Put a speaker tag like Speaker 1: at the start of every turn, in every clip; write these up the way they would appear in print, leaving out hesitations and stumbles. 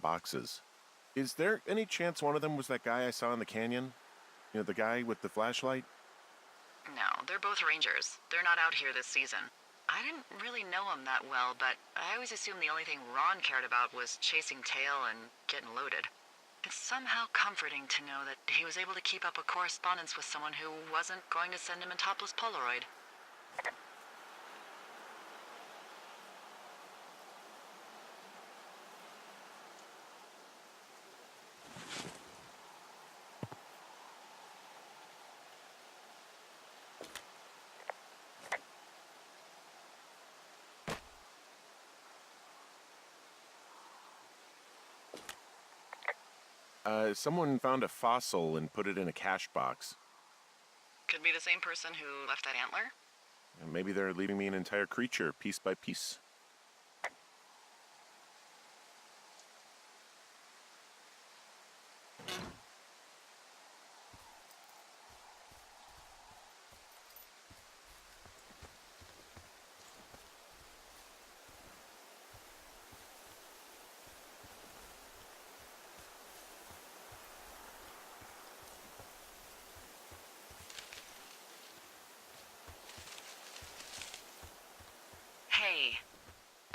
Speaker 1: boxes. Is there any chance one of them was that guy I saw in the canyon? You know, the guy with the flashlight?
Speaker 2: No, they're both rangers. They're not out here this season. I didn't really know him that well, but I always assumed the only thing Ron cared about was chasing tail and getting loaded. It's somehow comforting to know that he was able to keep up a correspondence with someone who wasn't going to send him a topless Polaroid.
Speaker 1: Someone found a fossil and put it in a cash box.
Speaker 2: Could be the same person who left that antler?
Speaker 1: And maybe they're leaving me an entire creature, piece by piece.
Speaker 2: Hey,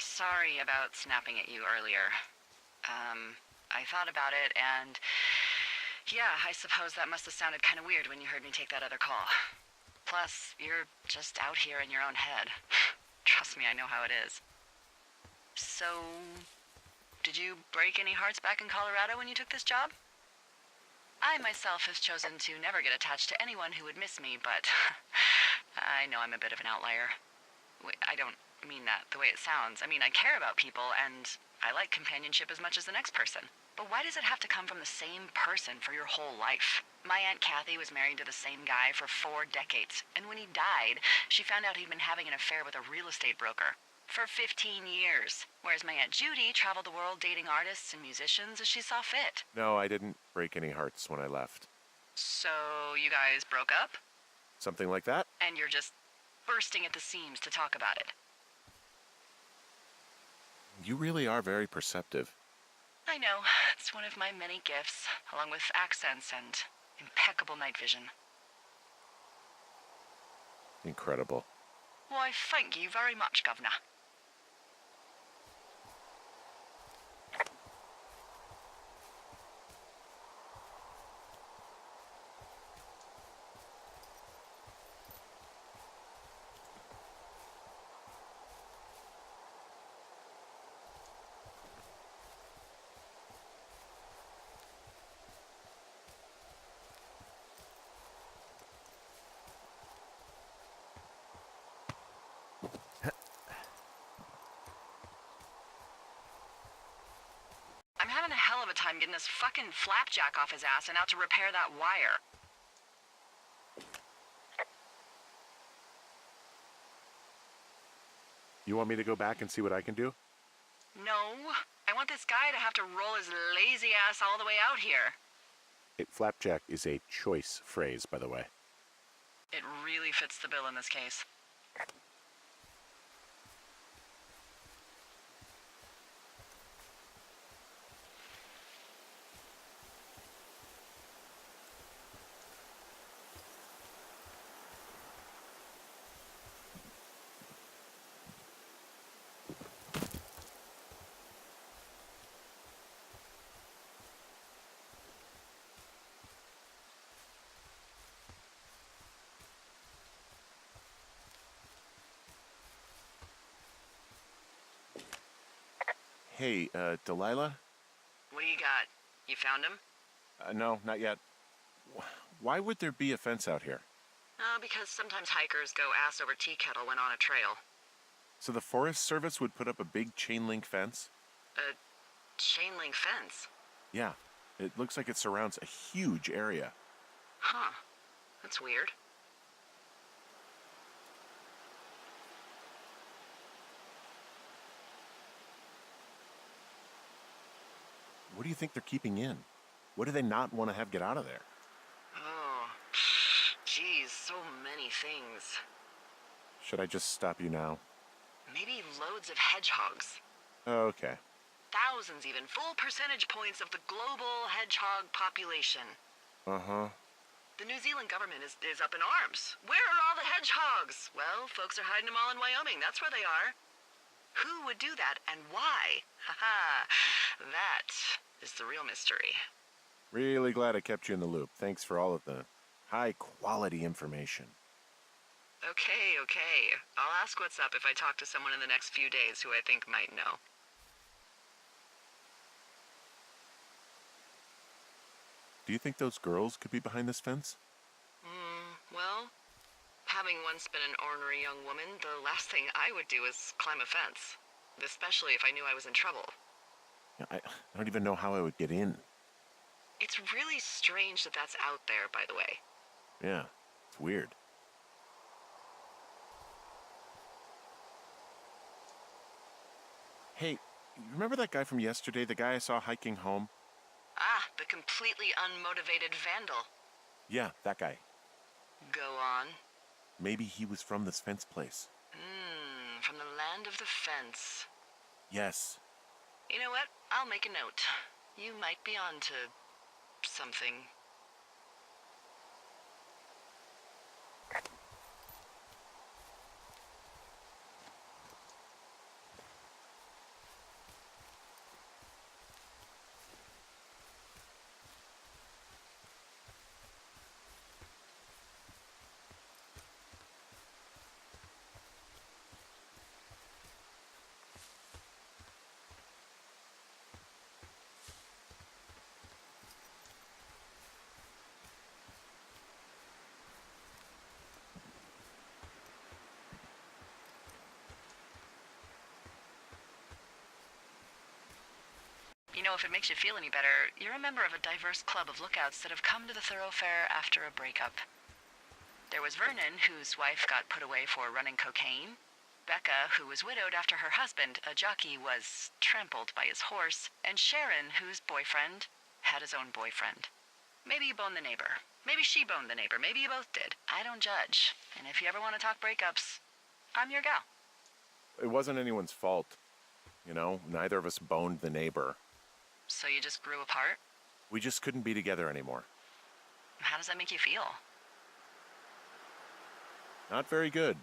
Speaker 2: sorry about snapping at you earlier. I thought about it and... yeah, I suppose that must have sounded kind of weird when you heard me take that other call. Plus, you're just out here in your own head. Trust me, I know how it is. So, did you break any hearts back in Colorado when you took this job? I myself have chosen to never get attached to anyone who would miss me, but I know I'm a bit of an outlier. I don't mean that the way it sounds. I mean, I care about people, and I like companionship as much as the next person. But why does it have to come from the same person for your whole life? My Aunt Kathy was married to the same guy for 4 decades, and when he died, she found out he'd been having an affair with a real estate broker for 15 years. Whereas my Aunt Judy traveled the world dating artists and musicians as she saw fit.
Speaker 1: No, I didn't break any hearts when I left.
Speaker 2: So, you guys broke up?
Speaker 1: Something like that?
Speaker 2: And you're just bursting at the seams to talk about it.
Speaker 1: You really are very perceptive.
Speaker 2: I know. It's one of my many gifts, along with accents and impeccable night vision.
Speaker 1: Incredible.
Speaker 2: Why, thank you very much, Governor. I'm having a hell of a time getting this fucking flapjack off his ass and out to repair that wire.
Speaker 1: You want me to go back and see what I can do?
Speaker 2: No, I want this guy to have to roll his lazy ass all the way out here.
Speaker 1: Flapjack is a choice phrase, by the way.
Speaker 2: It really fits the bill in this case.
Speaker 1: Hey, Delilah?
Speaker 2: What do you got? You found him?
Speaker 1: No, not yet. Why would there be a fence out here?
Speaker 2: Because sometimes hikers go ass over tea kettle when on a trail.
Speaker 1: So the Forest Service would put up a big chain link fence?
Speaker 2: A chain link fence?
Speaker 1: Yeah, it looks like it surrounds a huge area.
Speaker 2: Huh. That's weird.
Speaker 1: What do you think they're keeping in? What do they not want to have get out of there?
Speaker 2: Oh, geez, so many things.
Speaker 1: Should I just stop you now?
Speaker 2: Maybe loads of hedgehogs.
Speaker 1: Okay.
Speaker 2: thousands even, full percentage points of the global hedgehog population.
Speaker 1: Uh-huh.
Speaker 2: The New Zealand government is up in arms. Where are all the hedgehogs? Well, folks are hiding them all in Wyoming. That's where they are. Who would do that and why? Haha, that is the real mystery.
Speaker 1: Really glad I kept you in the loop. Thanks for all of the high-quality information.
Speaker 2: Okay. I'll ask what's up if I talk to someone in the next few days who I think might know.
Speaker 1: Do you think those girls could be behind this fence?
Speaker 2: Well, having once been an ornery young woman, the last thing I would do is climb a fence. Especially if I knew I was in trouble.
Speaker 1: Yeah, I don't even know how I would get in.
Speaker 2: It's really strange that that's out there, by the way.
Speaker 1: Yeah, it's weird. Hey, you remember that guy from yesterday, the guy I saw hiking home?
Speaker 2: Ah, the completely unmotivated vandal.
Speaker 1: Yeah, that guy.
Speaker 2: Go on.
Speaker 1: Maybe he was from this fence place.
Speaker 2: From the land of the fence.
Speaker 1: Yes.
Speaker 2: You know what? I'll make a note. You might be onto something. You know, if it makes you feel any better, you're a member of a diverse club of lookouts that have come to the thoroughfare after a breakup. There was Vernon, whose wife got put away for running cocaine. Becca, who was widowed after her husband, a jockey, was trampled by his horse. And Sharon, whose boyfriend had his own boyfriend. Maybe you boned the neighbor. Maybe she boned the neighbor. Maybe you both did. I don't judge. And if you ever want to talk breakups, I'm your gal.
Speaker 1: It wasn't anyone's fault. You know, neither of us boned the neighbor.
Speaker 2: So you just grew apart?
Speaker 1: We just couldn't be together anymore.
Speaker 2: How does that make you feel?
Speaker 1: Not very good.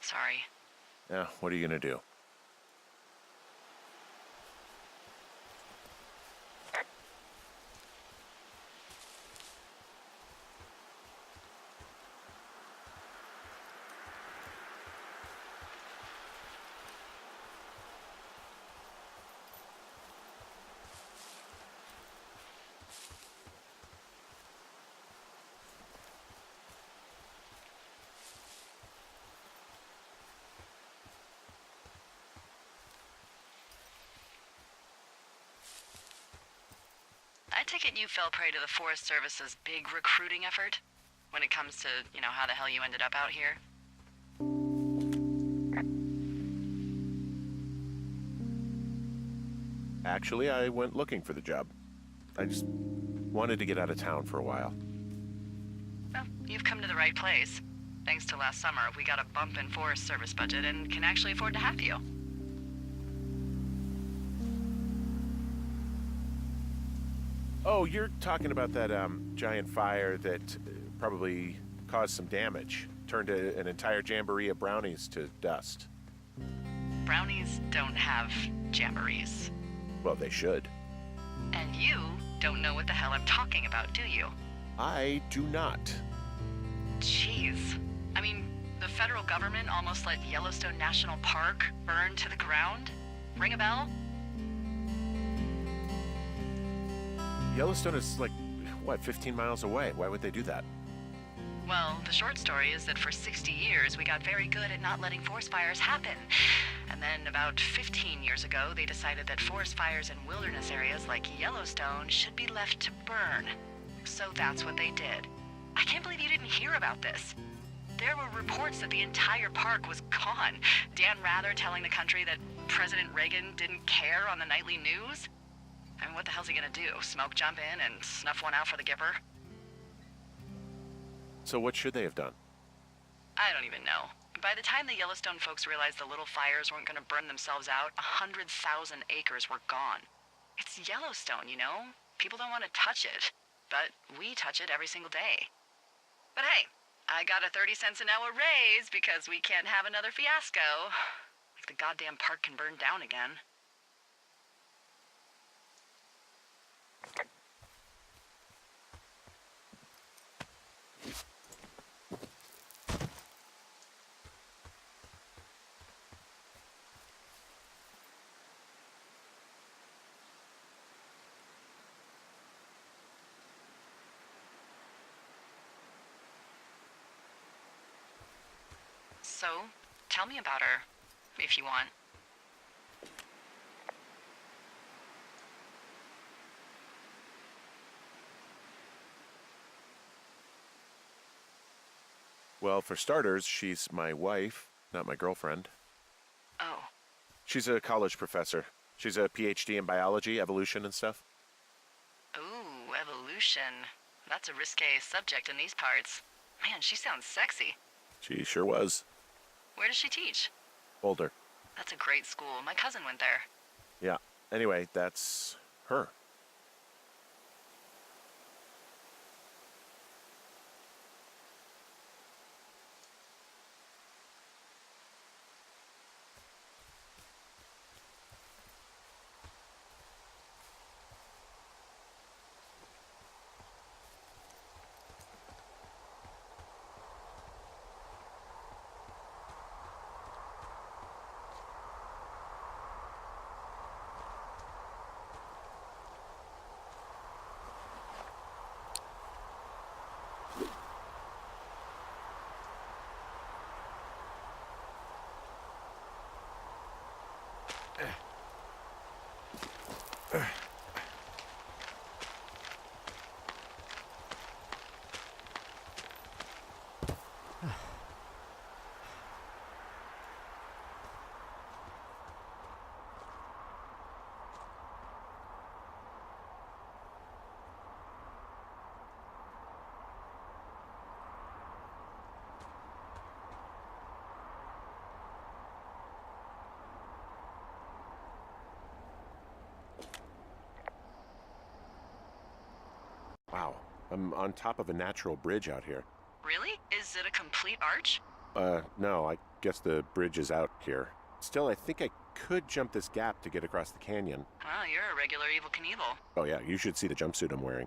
Speaker 2: Sorry.
Speaker 1: Yeah, what are you gonna do?
Speaker 2: I take it you fell prey to the Forest Service's big recruiting effort? When it comes to, how the hell you ended up out here?
Speaker 1: Actually, I went looking for the job. I just wanted to get out of town for a while.
Speaker 2: Well, you've come to the right place. Thanks to last summer, we got a bump in Forest Service budget and can actually afford to have you.
Speaker 1: Oh, you're talking about that giant fire that probably caused some damage. Turned an entire jamboree of brownies to dust.
Speaker 2: Brownies don't have jamborees.
Speaker 1: Well, they should.
Speaker 2: And you don't know what the hell I'm talking about, do you?
Speaker 1: I do not.
Speaker 2: Jeez. I mean, the federal government almost let Yellowstone National Park burn to the ground? Ring a bell?
Speaker 1: Yellowstone is 15 miles away. Why would they do that?
Speaker 2: Well, the short story is that for 60 years, we got very good at not letting forest fires happen. And then about 15 years ago, they decided that forest fires in wilderness areas like Yellowstone should be left to burn. So that's what they did. I can't believe you didn't hear about this. There were reports that the entire park was gone. Dan Rather telling the country that President Reagan didn't care on the nightly news. I mean, what the hell's he gonna do? Smoke jump in and snuff one out for the Gipper?
Speaker 1: So what should they have done?
Speaker 2: I don't even know. By the time the Yellowstone folks realized the little fires weren't going to burn themselves out, 100,000 acres were gone. It's Yellowstone, you know? People don't want to touch it. But we touch it every single day. But hey, I got a 30 cents an hour raise because we can't have another fiasco. Like the goddamn park can burn down again. So, tell me about her, if you want.
Speaker 1: Well, for starters, she's my wife, not my girlfriend.
Speaker 2: Oh.
Speaker 1: She's a college professor. She's a PhD in biology, evolution, and stuff.
Speaker 2: Ooh, evolution. That's a risque subject in these parts. Man, she sounds sexy.
Speaker 1: She sure was.
Speaker 2: Where does she teach?
Speaker 1: Boulder.
Speaker 2: That's a great school. My cousin went there.
Speaker 1: Yeah. Anyway, that's her. Wow, I'm on top of a natural bridge out here.
Speaker 2: Really? Is it a complete arch?
Speaker 1: No, I guess the bridge is out here. Still, I think I could jump this gap to get across the canyon.
Speaker 2: Well, you're a regular Evel Knievel.
Speaker 1: Oh yeah, you should see the jumpsuit I'm wearing.